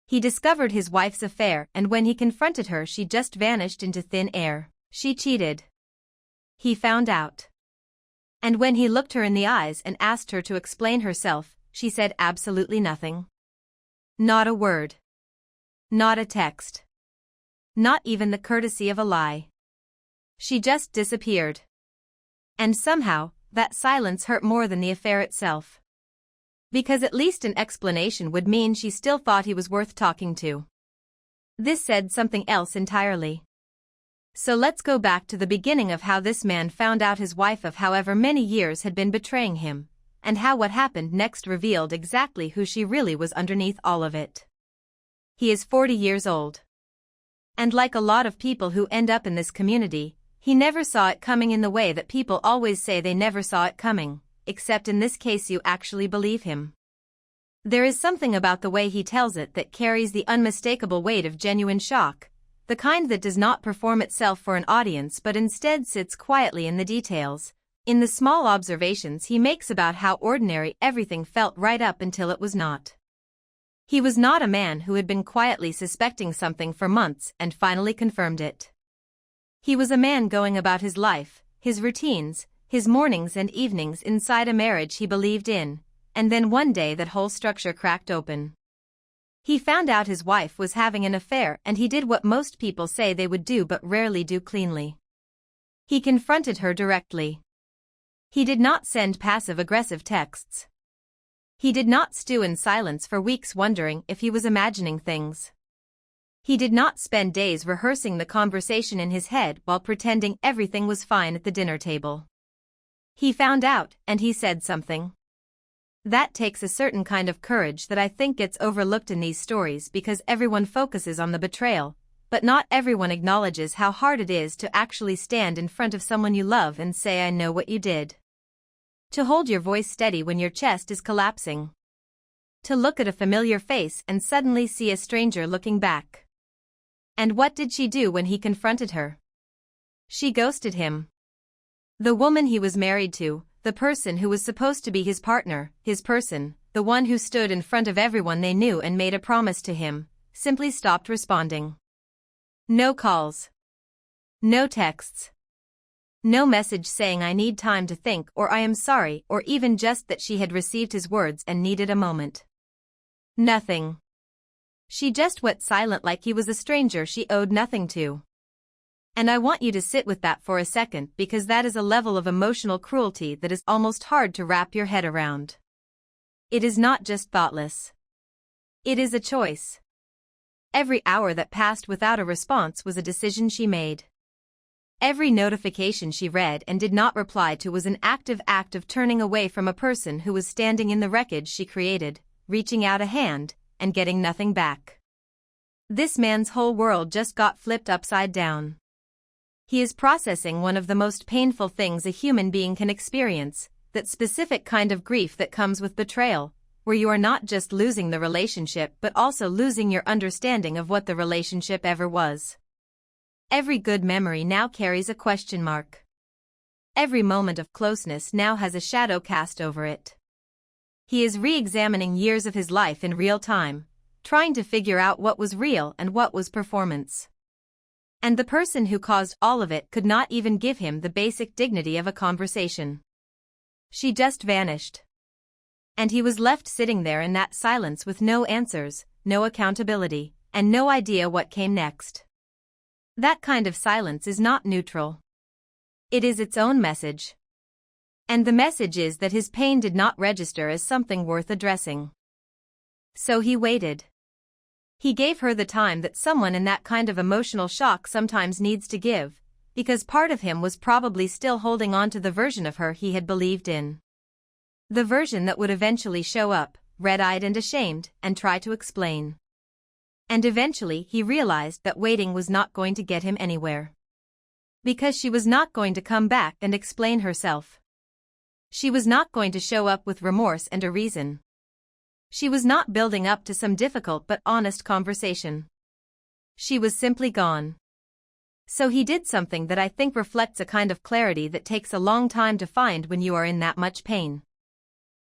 He discovered his wife's affair, and when he confronted her she just vanished into thin air. She cheated. He found out. And when he looked her in the eyes and asked her to explain herself, she said absolutely nothing. Not a word. Not a text. Not even the courtesy of a lie. She just disappeared. And somehow, that silence hurt more than the affair itself. Because at least an explanation would mean she still thought he was worth talking to. This said something else entirely. So let's go back to the beginning of how this man found out his wife of however many years had been betraying him, and how what happened next revealed exactly who she really was underneath all of it. He is 40 years old. And like a lot of people who end up in this community, he never saw it coming in the way that people always say they never saw it coming, except in this case you actually believe him. There is something about the way he tells it that carries the unmistakable weight of genuine shock, the kind that does not perform itself for an audience but instead sits quietly in the details, in the small observations he makes about how ordinary everything felt right up until it was not. He was not a man who had been quietly suspecting something for months and finally confirmed it. He was a man going about his life, his routines, his mornings and evenings inside a marriage he believed in, and then one day that whole structure cracked open. He found out his wife was having an affair and he did what most people say they would do but rarely do cleanly. He confronted her directly. He did not send passive-aggressive texts. He did not stew in silence for weeks wondering if he was imagining things. He did not spend days rehearsing the conversation in his head while pretending everything was fine at the dinner table. He found out and he said something. That takes a certain kind of courage that I think gets overlooked in these stories because everyone focuses on the betrayal, but not everyone acknowledges how hard it is to actually stand in front of someone you love and say I know what you did. To hold your voice steady when your chest is collapsing. To look at a familiar face and suddenly see a stranger looking back. And what did she do when he confronted her? She ghosted him. The woman he was married to, the person who was supposed to be his partner, his person, the one who stood in front of everyone they knew and made a promise to him, simply stopped responding. No calls. No texts. No message saying I need time to think or I am sorry or even just that she had received his words and needed a moment. Nothing. She just went silent like he was a stranger she owed nothing to. And I want you to sit with that for a second because that is a level of emotional cruelty that is almost hard to wrap your head around. It is not just thoughtless. It is a choice. Every hour that passed without a response was a decision she made. Every notification she read and did not reply to was an active act of turning away from a person who was standing in the wreckage she created, reaching out a hand, and getting nothing back. This man's whole world just got flipped upside down. He is processing one of the most painful things a human being can experience, that specific kind of grief that comes with betrayal, where you are not just losing the relationship but also losing your understanding of what the relationship ever was. Every good memory now carries a question mark. Every moment of closeness now has a shadow cast over it. He is re-examining years of his life in real time, trying to figure out what was real and what was performance. And the person who caused all of it could not even give him the basic dignity of a conversation. She just vanished. And he was left sitting there in that silence with no answers, no accountability, and no idea what came next. That kind of silence is not neutral. It is its own message. And the message is that his pain did not register as something worth addressing. So he waited. He gave her the time that someone in that kind of emotional shock sometimes needs to give, because part of him was probably still holding on to the version of her he had believed in. The version that would eventually show up, red-eyed and ashamed, and try to explain. And eventually he realized that waiting was not going to get him anywhere. Because she was not going to come back and explain herself. She was not going to show up with remorse and a reason. She was not building up to some difficult but honest conversation. She was simply gone. So he did something that I think reflects a kind of clarity that takes a long time to find when you are in that much pain.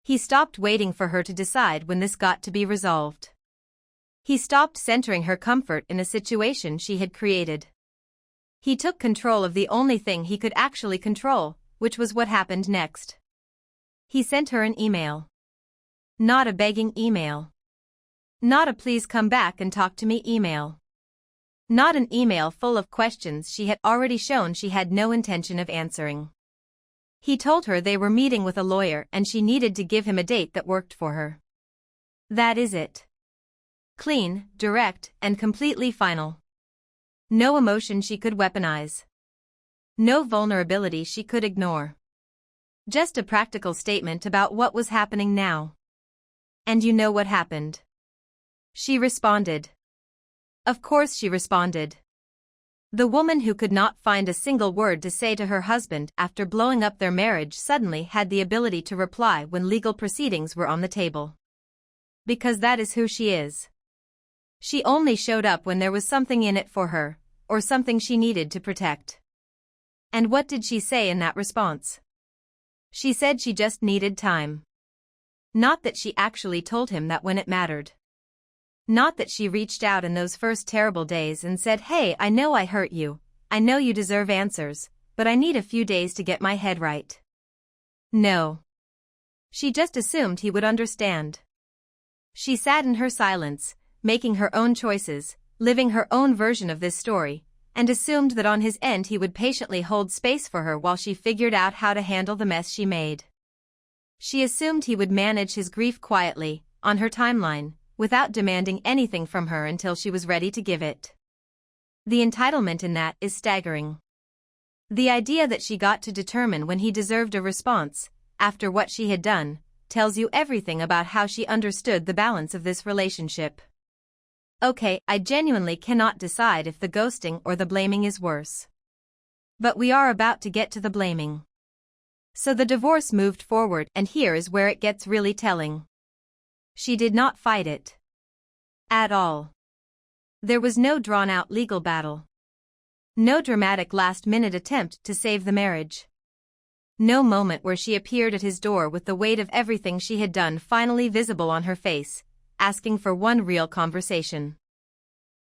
He stopped waiting for her to decide when this got to be resolved. He stopped centering her comfort in a situation she had created. He took control of the only thing he could actually control, which was what happened next. He sent her an email. Not a begging email. Not a please come back and talk to me email. Not an email full of questions she had already shown she had no intention of answering. He told her they were meeting with a lawyer and she needed to give him a date that worked for her. That is it. Clean, direct, and completely final. No emotion she could weaponize. No vulnerability she could ignore. Just a practical statement about what was happening now. And you know what happened. She responded. Of course she responded. The woman who could not find a single word to say to her husband after blowing up their marriage suddenly had the ability to reply when legal proceedings were on the table. Because that is who she is. She only showed up when there was something in it for her, or something she needed to protect. And what did she say in that response? She said she just needed time. Not that she actually told him that when it mattered. Not that she reached out in those first terrible days and said, "Hey, I know I hurt you, I know you deserve answers, but I need a few days to get my head right." No. She just assumed he would understand. She sat in her silence, making her own choices, living her own version of this story, and assumed that on his end he would patiently hold space for her while she figured out how to handle the mess she made. She assumed he would manage his grief quietly, on her timeline, without demanding anything from her until she was ready to give it. The entitlement in that is staggering. The idea that she got to determine when he deserved a response, after what she had done, tells you everything about how she understood the balance of this relationship. Okay, I genuinely cannot decide if the ghosting or the blaming is worse. But we are about to get to the blaming. So the divorce moved forward, and here is where it gets really telling. She did not fight it. At all. There was no drawn-out legal battle. No dramatic last-minute attempt to save the marriage. No moment where she appeared at his door with the weight of everything she had done finally visible on her face, asking for one real conversation.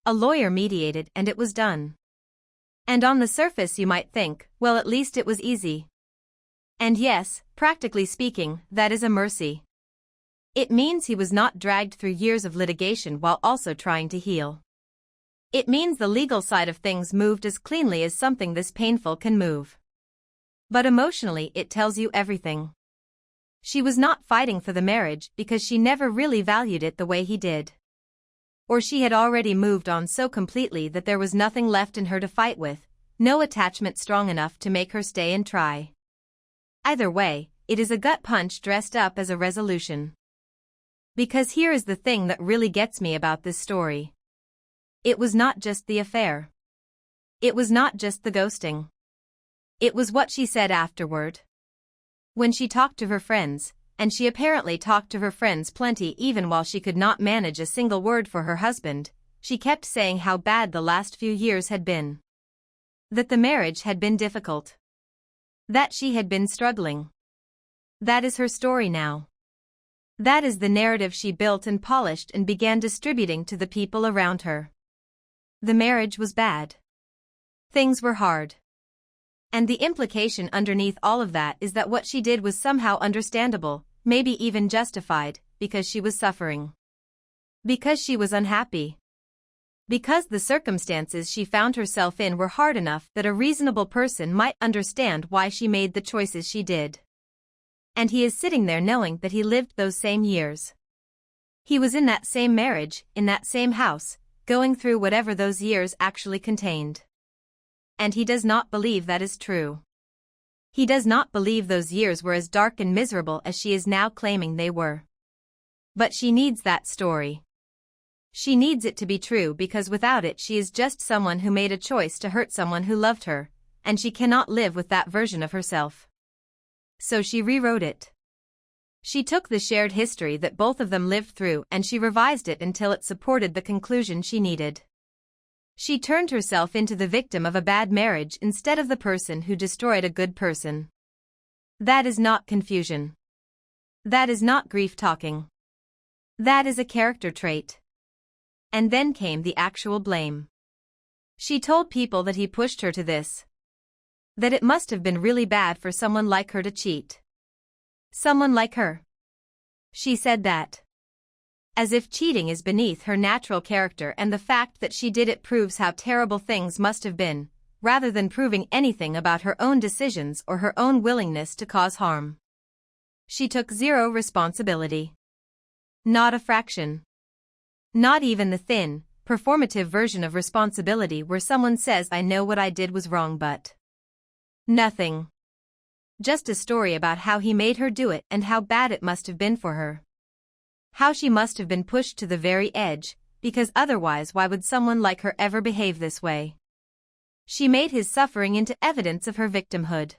A lawyer mediated and it was done. And on the surface you might think, well, at least it was easy. And yes, practically speaking, that is a mercy. It means he was not dragged through years of litigation while also trying to heal. It means the legal side of things moved as cleanly as something this painful can move. But emotionally it tells you everything. She was not fighting for the marriage because she never really valued it the way he did. Or she had already moved on so completely that there was nothing left in her to fight with, no attachment strong enough to make her stay and try. Either way, it is a gut punch dressed up as a resolution. Because here is the thing that really gets me about this story. It was not just the affair. It was not just the ghosting. It was what she said afterward. When she talked to her friends, and she apparently talked to her friends plenty even while she could not manage a single word for her husband, she kept saying how bad the last few years had been. That the marriage had been difficult. That she had been struggling. That is her story now. That is the narrative she built and polished and began distributing to the people around her. The marriage was bad. Things were hard. And the implication underneath all of that is that what she did was somehow understandable, maybe even justified, because she was suffering. Because she was unhappy. Because the circumstances she found herself in were hard enough that a reasonable person might understand why she made the choices she did. And he is sitting there knowing that he lived those same years. He was in that same marriage, in that same house, going through whatever those years actually contained. And he does not believe that is true. He does not believe those years were as dark and miserable as she is now claiming they were. But she needs that story. She needs it to be true because without it she is just someone who made a choice to hurt someone who loved her, and she cannot live with that version of herself. So she rewrote it. She took the shared history that both of them lived through and she revised it until it supported the conclusion she needed. She turned herself into the victim of a bad marriage instead of the person who destroyed a good person. That is not confusion. That is not grief talking. That is a character trait. And then came the actual blame. She told people that he pushed her to this. That it must have been really bad for someone like her to cheat. Someone like her. She said that. As if cheating is beneath her natural character, and the fact that she did it proves how terrible things must have been, rather than proving anything about her own decisions or her own willingness to cause harm. She took zero responsibility. Not a fraction. Not even the thin, performative version of responsibility where someone says, "I know what I did was wrong, but..." Nothing. Just a story about how he made her do it and how bad it must have been for her. How she must have been pushed to the very edge, because otherwise why would someone like her ever behave this way? She made his suffering into evidence of her victimhood.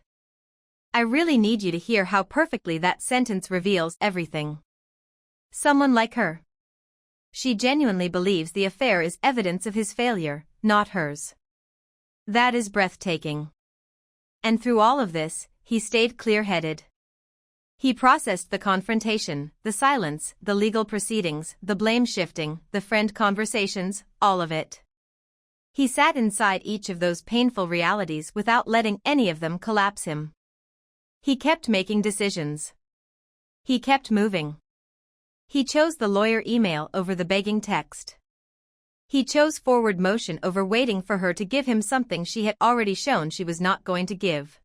I really need you to hear how perfectly that sentence reveals everything. Someone like her. She genuinely believes the affair is evidence of his failure, not hers. That is breathtaking. And through all of this, he stayed clear-headed. He processed the confrontation, the silence, the legal proceedings, the blame-shifting, the friend conversations, all of it. He sat inside each of those painful realities without letting any of them collapse him. He kept making decisions. He kept moving. He chose the lawyer email over the begging text. He chose forward motion over waiting for her to give him something she had already shown she was not going to give.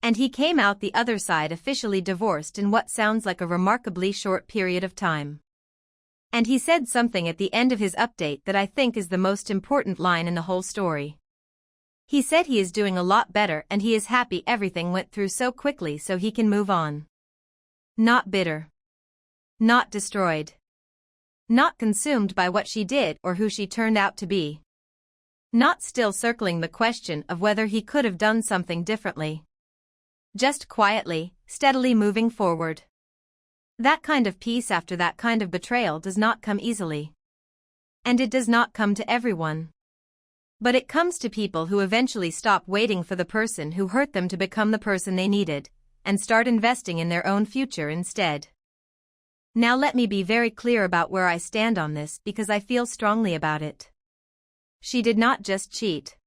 And he came out the other side officially divorced in what sounds like a remarkably short period of time. And he said something at the end of his update that I think is the most important line in the whole story. He said he is doing a lot better and he is happy everything went through so quickly so he can move on. Not bitter. Not destroyed. Not consumed by what she did or who she turned out to be. Not still circling the question of whether he could have done something differently. Just quietly, steadily moving forward. That kind of peace after that kind of betrayal does not come easily. And it does not come to everyone. But it comes to people who eventually stop waiting for the person who hurt them to become the person they needed, and start investing in their own future instead. Now let me be very clear about where I stand on this because I feel strongly about it. She did not just cheat.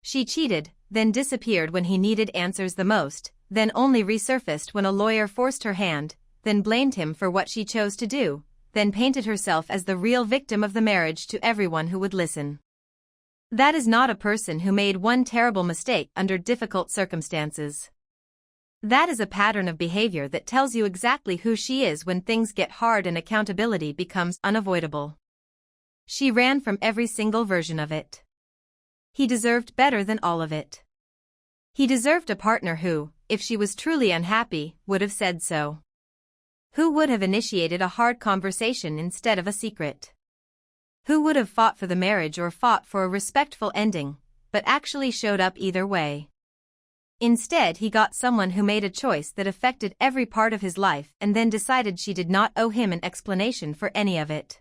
She cheated, then disappeared when he needed answers the most, then only resurfaced when a lawyer forced her hand, then blamed him for what she chose to do, then painted herself as the real victim of the marriage to everyone who would listen. That is not a person who made one terrible mistake under difficult circumstances. That is a pattern of behavior that tells you exactly who she is when things get hard and accountability becomes unavoidable. She ran from every single version of it. He deserved better than all of it. He deserved a partner who, if she was truly unhappy, would have said so. Who would have initiated a hard conversation instead of a secret. Who would have fought for the marriage or fought for a respectful ending, but actually showed up either way. Instead, he got someone who made a choice that affected every part of his life and then decided she did not owe him an explanation for any of it.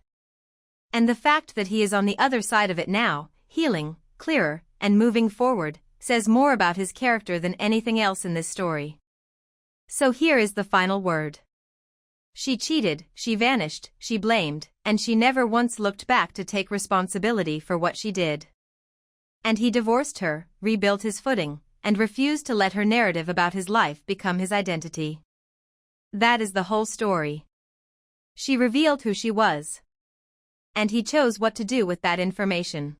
And the fact that he is on the other side of it now, healing, clearer, and moving forward, says more about his character than anything else in this story. So here is the final word. She cheated, she vanished, she blamed, and she never once looked back to take responsibility for what she did. And he divorced her, rebuilt his footing, and refused to let her narrative about his life become his identity. That is the whole story. She revealed who she was. And he chose what to do with that information.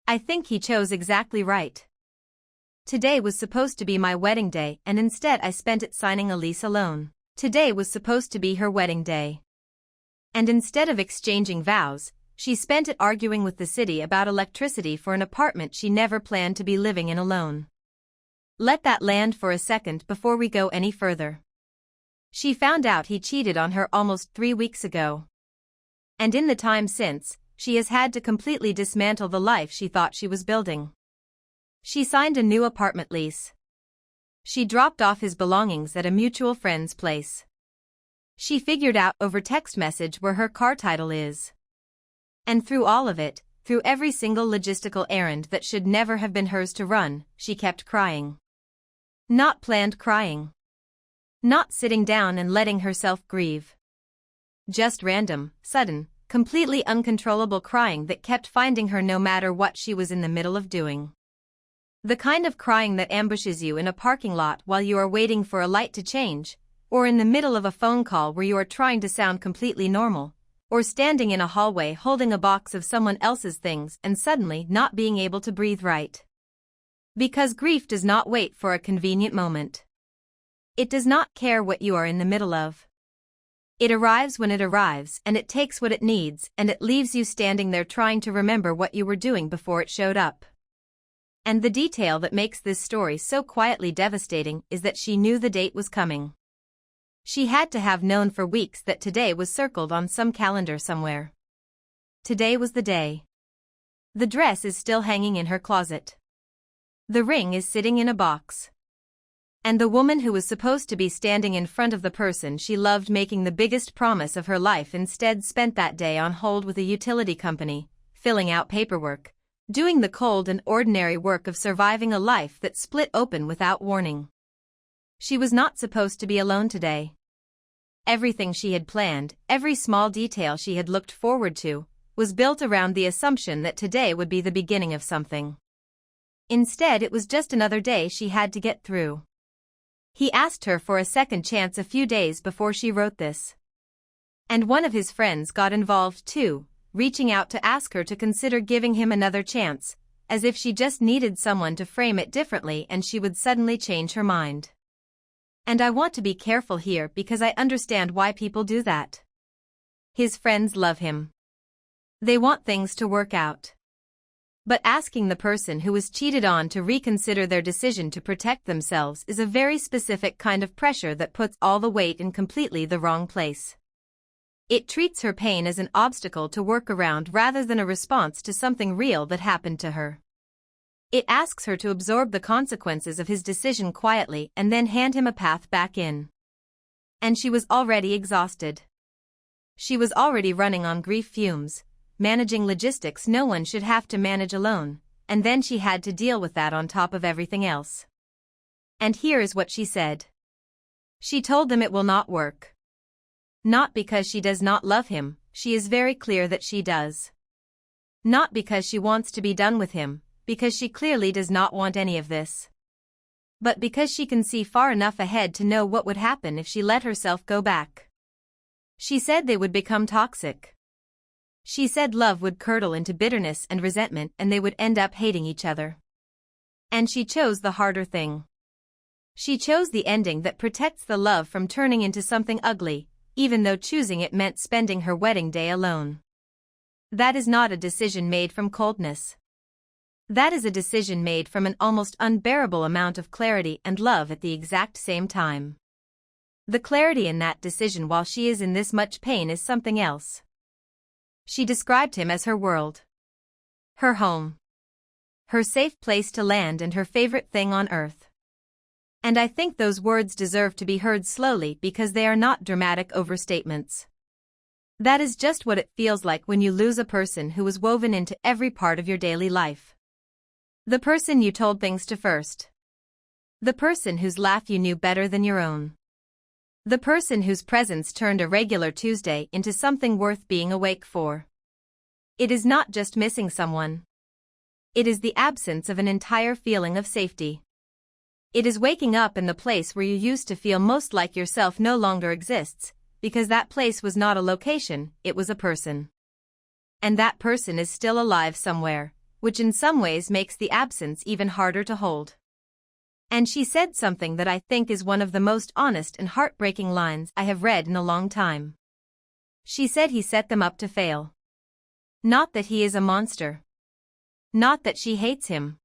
I think he chose exactly right. Today was supposed to be my wedding day and instead I spent it signing a lease alone. Today was supposed to be her wedding day. And instead of exchanging vows, she spent it arguing with the city about electricity for an apartment she never planned to be living in alone. Let that land for a second before we go any further. She found out he cheated on her almost 3 weeks ago. And in the time since, she has had to completely dismantle the life she thought she was building. She signed a new apartment lease. She dropped off his belongings at a mutual friend's place. She figured out over text message where her car title is. And through all of it, through every single logistical errand that should never have been hers to run, she kept crying. Not planned crying. Not sitting down and letting herself grieve. Just random, sudden, completely uncontrollable crying that kept finding her no matter what she was in the middle of doing. The kind of crying that ambushes you in a parking lot while you are waiting for a light to change, or in the middle of a phone call where you are trying to sound completely normal, or standing in a hallway holding a box of someone else's things and suddenly not being able to breathe right. Because grief does not wait for a convenient moment. It does not care what you are in the middle of. It arrives when it arrives, and it takes what it needs, and it leaves you standing there trying to remember what you were doing before it showed up. And the detail that makes this story so quietly devastating is that she knew the date was coming. She had to have known for weeks that today was circled on some calendar somewhere. Today was the day. The dress is still hanging in her closet. The ring is sitting in a box. And the woman who was supposed to be standing in front of the person she loved making the biggest promise of her life instead spent that day on hold with a utility company, filling out paperwork, doing the cold and ordinary work of surviving a life that split open without warning. She was not supposed to be alone today. Everything she had planned, every small detail she had looked forward to, was built around the assumption that today would be the beginning of something. Instead, it was just another day she had to get through. He asked her for a second chance a few days before she wrote this. And one of his friends got involved too, reaching out to ask her to consider giving him another chance, as if she just needed someone to frame it differently and she would suddenly change her mind. And I want to be careful here because I understand why people do that. His friends love him. They want things to work out. But asking the person who was cheated on to reconsider their decision to protect themselves is a very specific kind of pressure that puts all the weight in completely the wrong place. It treats her pain as an obstacle to work around rather than a response to something real that happened to her. It asks her to absorb the consequences of his decision quietly and then hand him a path back in. And she was already exhausted. She was already running on grief fumes, managing logistics no one should have to manage alone, and then she had to deal with that on top of everything else. And here is what she said. She told them it will not work. Not because she does not love him, she is very clear that she does. Not because she wants to be done with him, because she clearly does not want any of this. But because she can see far enough ahead to know what would happen if she let herself go back. She said they would become toxic. She said love would curdle into bitterness and resentment and they would end up hating each other. And she chose the harder thing. She chose the ending that protects the love from turning into something ugly, even though choosing it meant spending her wedding day alone. That is not a decision made from coldness. That is a decision made from an almost unbearable amount of clarity and love at the exact same time. The clarity in that decision while she is in this much pain is something else. She described him as her world. Her home. Her safe place to land and her favorite thing on earth. And I think those words deserve to be heard slowly because they are not dramatic overstatements. That is just what it feels like when you lose a person who was woven into every part of your daily life. The person you told things to first. The person whose laugh you knew better than your own. The person whose presence turned a regular Tuesday into something worth being awake for. It is not just missing someone. It is the absence of an entire feeling of safety. It is waking up in the place where you used to feel most like yourself no longer exists, because that place was not a location, it was a person. And that person is still alive somewhere, which in some ways makes the absence even harder to hold. And she said something that I think is one of the most honest and heartbreaking lines I have read in a long time. She said he set them up to fail. Not that he is a monster. Not that she hates him.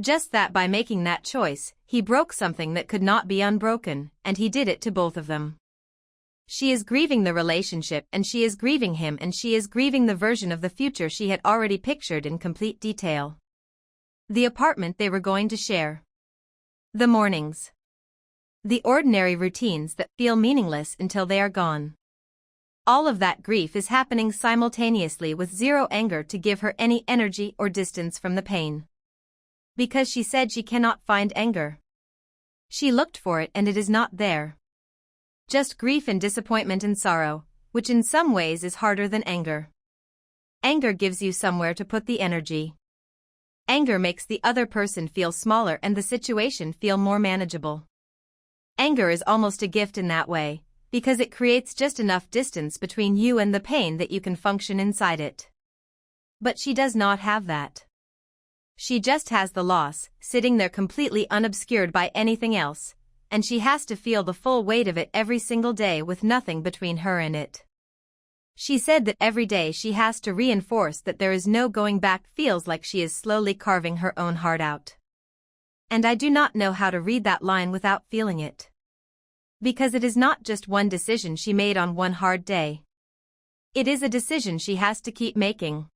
Just that by making that choice, he broke something that could not be unbroken, and he did it to both of them. She is grieving the relationship and she is grieving him and she is grieving the version of the future she had already pictured in complete detail. The apartment they were going to share. The mornings. The ordinary routines that feel meaningless until they are gone. All of that grief is happening simultaneously with zero anger to give her any energy or distance from the pain. Because she said she cannot find anger. She looked for it and it is not there. Just grief and disappointment and sorrow, which in some ways is harder than anger. Anger gives you somewhere to put the energy. Anger makes the other person feel smaller and the situation feel more manageable. Anger is almost a gift in that way, because it creates just enough distance between you and the pain that you can function inside it. But she does not have that. She just has the loss, sitting there completely unobscured by anything else, and she has to feel the full weight of it every single day with nothing between her and it. She said that every day she has to reinforce that there is no going back, feels like she is slowly carving her own heart out. And I do not know how to read that line without feeling it. Because it is not just one decision she made on one hard day. It is a decision she has to keep making.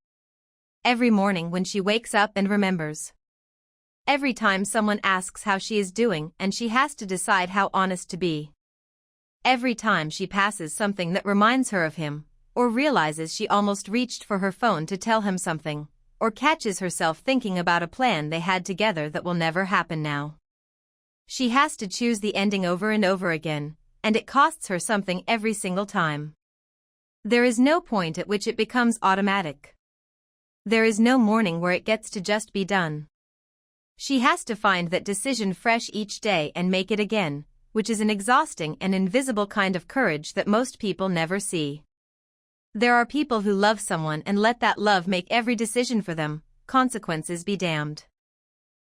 Every morning when she wakes up and remembers. Every time someone asks how she is doing and she has to decide how honest to be. Every time she passes something that reminds her of him, or realizes she almost reached for her phone to tell him something, or catches herself thinking about a plan they had together that will never happen now. She has to choose the ending over and over again, and it costs her something every single time. There is no point at which it becomes automatic. There is no morning where it gets to just be done. She has to find that decision fresh each day and make it again, which is an exhausting and invisible kind of courage that most people never see. There are people who love someone and let that love make every decision for them, consequences be damned.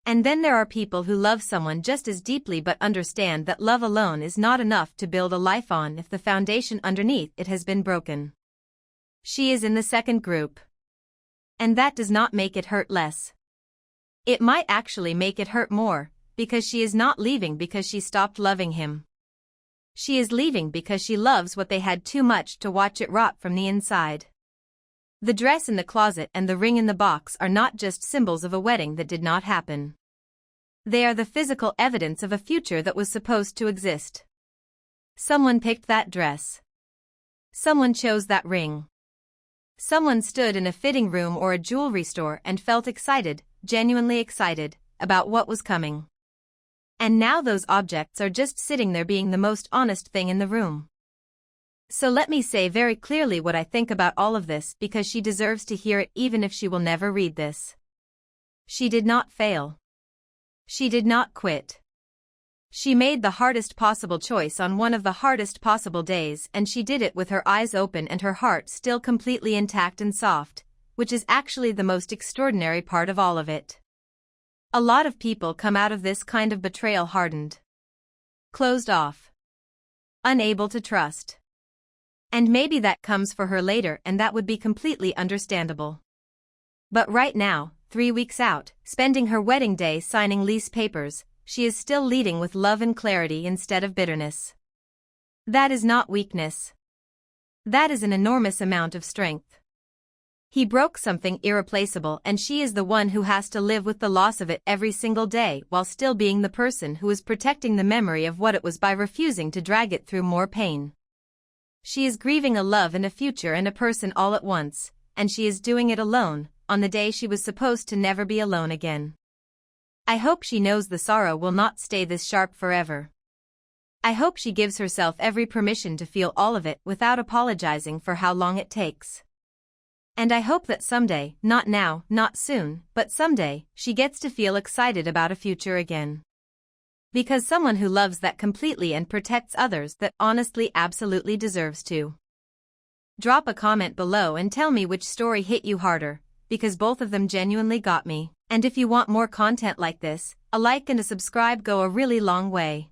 And then there are people who love someone just as deeply but understand that love alone is not enough to build a life on if the foundation underneath it has been broken. She is in the second group. And that does not make it hurt less. It might actually make it hurt more, because she is not leaving because she stopped loving him. She is leaving because she loves what they had too much to watch it rot from the inside. The dress in the closet and the ring in the box are not just symbols of a wedding that did not happen. They are the physical evidence of a future that was supposed to exist. Someone picked that dress. Someone chose that ring. Someone stood in a fitting room or a jewelry store and felt excited, genuinely excited, about what was coming. And now those objects are just sitting there being the most honest thing in the room. So let me say very clearly what I think about all of this because she deserves to hear it even if she will never read this. She did not fail. She did not quit. She made the hardest possible choice on one of the hardest possible days and she did it with her eyes open and her heart still completely intact and soft, which is actually the most extraordinary part of all of it. A lot of people come out of this kind of betrayal hardened. Closed off. Unable to trust. And maybe that comes for her later and that would be completely understandable. But right now, 3 weeks out, spending her wedding day signing lease papers, she is still leading with love and clarity instead of bitterness. That is not weakness. That is an enormous amount of strength. He broke something irreplaceable and she is the one who has to live with the loss of it every single day while still being the person who is protecting the memory of what it was by refusing to drag it through more pain. She is grieving a love and a future and a person all at once, and she is doing it alone, on the day she was supposed to never be alone again. I hope she knows the sorrow will not stay this sharp forever. I hope she gives herself every permission to feel all of it without apologizing for how long it takes. And I hope that someday, not now, not soon, but someday, she gets to feel excited about a future again. Because someone who loves that completely and protects others that honestly absolutely deserves to. Drop a comment below and tell me which story hit you harder, because both of them genuinely got me. And if you want more content like this, a like and a subscribe go a really long way.